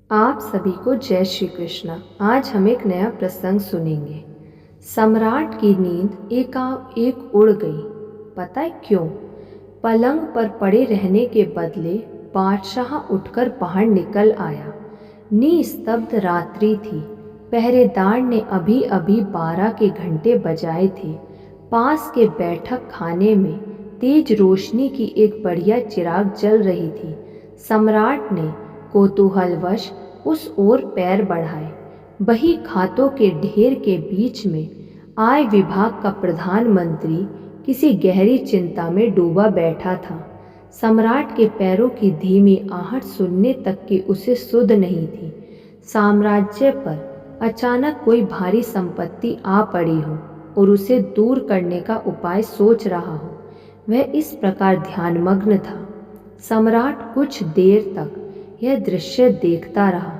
आप सभी को जय श्री कृष्ण। आज हम एक नया प्रसंग सुनेंगे। सम्राट की नींद एक उड़ गई। पता है क्यों? पलंग पर पड़े रहने के बदले बादशाह उठकर बाहर निकल आया। निस्तब्ध रात्रि थी। पहरेदार ने अभी अभी 12 के घंटे बजाए थे। पास के बैठक खाने में तेज रोशनी की एक बढ़िया चिराग जल रही थी। सम्राट ने कौतूहलवश उस ओर पैर बढ़ाए। बही खातों के ढेर के बीच में आय विभाग का प्रधानमंत्री किसी गहरी चिंता में डूबा बैठा था। सम्राट के पैरों की धीमी आहट सुनने तक की उसे सुध नहीं थी। साम्राज्य पर अचानक कोई भारी संपत्ति आ पड़ी हो और उसे दूर करने का उपाय सोच रहा हो। वह इस प्रकार ध्यानमग्न था। सम्राट कुछ देर तक यह दृश्य देखता रहा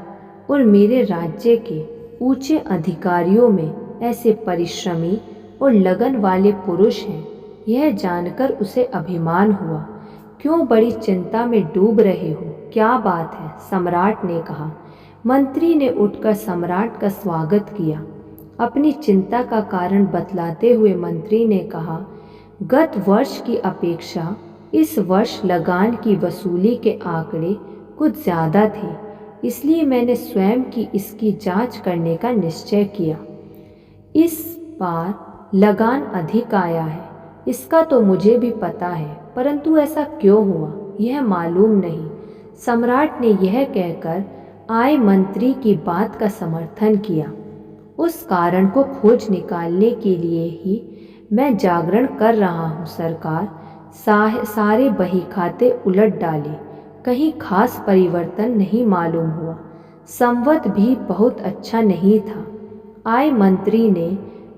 और मेरे राज्य के ऊंचे अधिकारियों में ऐसे परिश्रमी और लगन वाले पुरुष हैं, यह जानकर उसे अभिमान हुआ। क्यों बड़ी चिंता में डूब रहे हो? क्या बात है? सम्राट ने कहा। मंत्री ने उठकर सम्राट का स्वागत किया। अपनी चिंता का कारण बतलाते हुए मंत्री ने कहा, गत वर्ष की अपेक्षा इस वर्ष लगान की वसूली के आंकड़े कुछ ज़्यादा थे, इसलिए मैंने स्वयं की इसकी जांच करने का निश्चय किया। इस बार लगान अधिक आया है, इसका तो मुझे भी पता है, परंतु ऐसा क्यों हुआ यह मालूम नहीं। सम्राट ने यह कहकर आय मंत्री की बात का समर्थन किया। उस कारण को खोज निकालने के लिए ही मैं जागरण कर रहा हूँ सरकार। सारे बही खाते उलट डाले, कहीं खास परिवर्तन नहीं मालूम हुआ। संवत भी बहुत अच्छा नहीं था। आय मंत्री ने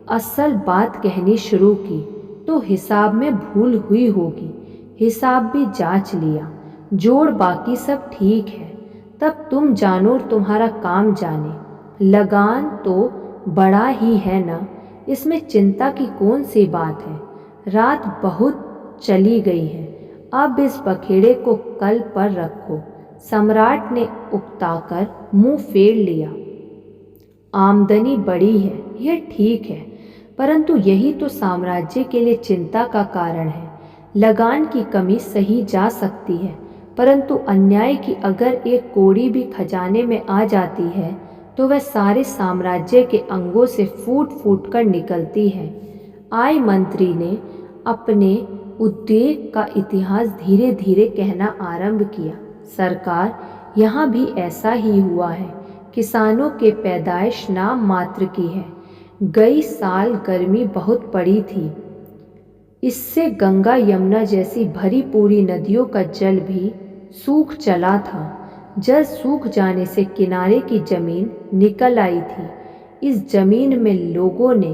असल बात कहनी शुरू की, तो हिसाब में भूल हुई होगी। हिसाब भी जांच लिया, जोड़ बाकी सब ठीक है। तब तुम जानो और तुम्हारा काम जाने। लगान तो बड़ा ही है ना, इसमें चिंता की कौन सी बात है। रात बहुत चली गई है, अब इस बखेड़े को कल पर रखो। सम्राट ने उकताकर मुंह फेर लिया। आमदनी बड़ी है, यह ठीक है, परंतु यही तो साम्राज्य के लिए चिंता का कारण है। लगान की कमी सही जा सकती है, परंतु अन्याय की अगर एक कौड़ी भी खजाने में आ जाती है तो वह सारे साम्राज्य के अंगों से फूट फूट कर निकलती है। आय मंत्री ने अपने उद्वेग का इतिहास धीरे धीरे कहना आरंभ किया। सरकार, यहाँ भी ऐसा ही हुआ है। किसानों के पैदाइश नाम मात्र की है। गई साल गर्मी बहुत पड़ी थी, इससे गंगा यमुना जैसी भरी पूरी नदियों का जल भी सूख चला था। जल सूख जाने से किनारे की जमीन निकल आई थी। इस जमीन में लोगों ने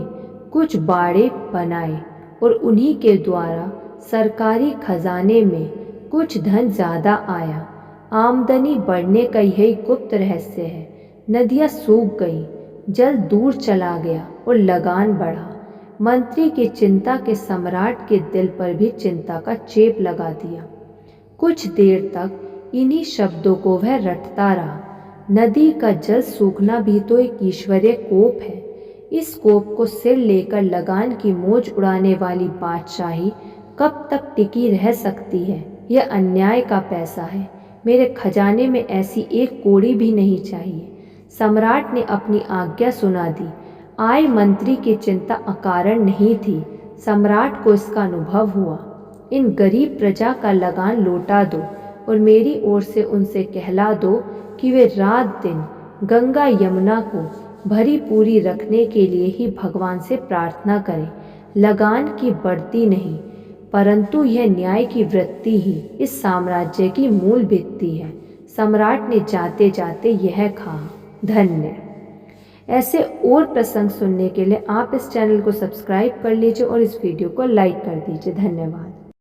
कुछ बाड़े बनाए और उन्हीं के द्वारा सरकारी खजाने में कुछ धन ज़्यादा आया। आमदनी बढ़ने का यही गुप्त रहस्य है। नदियाँ सूख गई, जल दूर चला गया और लगान बढ़ा। मंत्री की चिंता के सम्राट के दिल पर भी चिंता का चेप लगा दिया। कुछ देर तक इन्हीं शब्दों को वह रटता रहा। नदी का जल सूखना भी तो एक ईश्वरीय कोप है। इस कोप को सिर लेकर लगान की मौज उड़ाने वाली बादशाही कब तक टिकी रह सकती है? यह अन्याय का पैसा है। मेरे खजाने में ऐसी एक कौड़ी भी नहीं चाहिए। सम्राट ने अपनी आज्ञा सुना दी। आय मंत्री की चिंता अकारण नहीं थी। सम्राट को इसका अनुभव हुआ। इन गरीब प्रजा का लगान लौटा दो और मेरी ओर से उनसे कहला दो कि वे रात दिन गंगा यमुना को भरी पूरी रखने के लिए ही भगवान से प्रार्थना करें। लगान की बढ़ती नहीं, परंतु यह न्याय की वृत्ति ही इस साम्राज्य की मूल भित्ति है। सम्राट ने जाते जाते यह कहा। धन्य। ऐसे और प्रसंग सुनने के लिए आप इस चैनल को सब्सक्राइब कर लीजिए और इस वीडियो को लाइक कर दीजिए। धन्यवाद।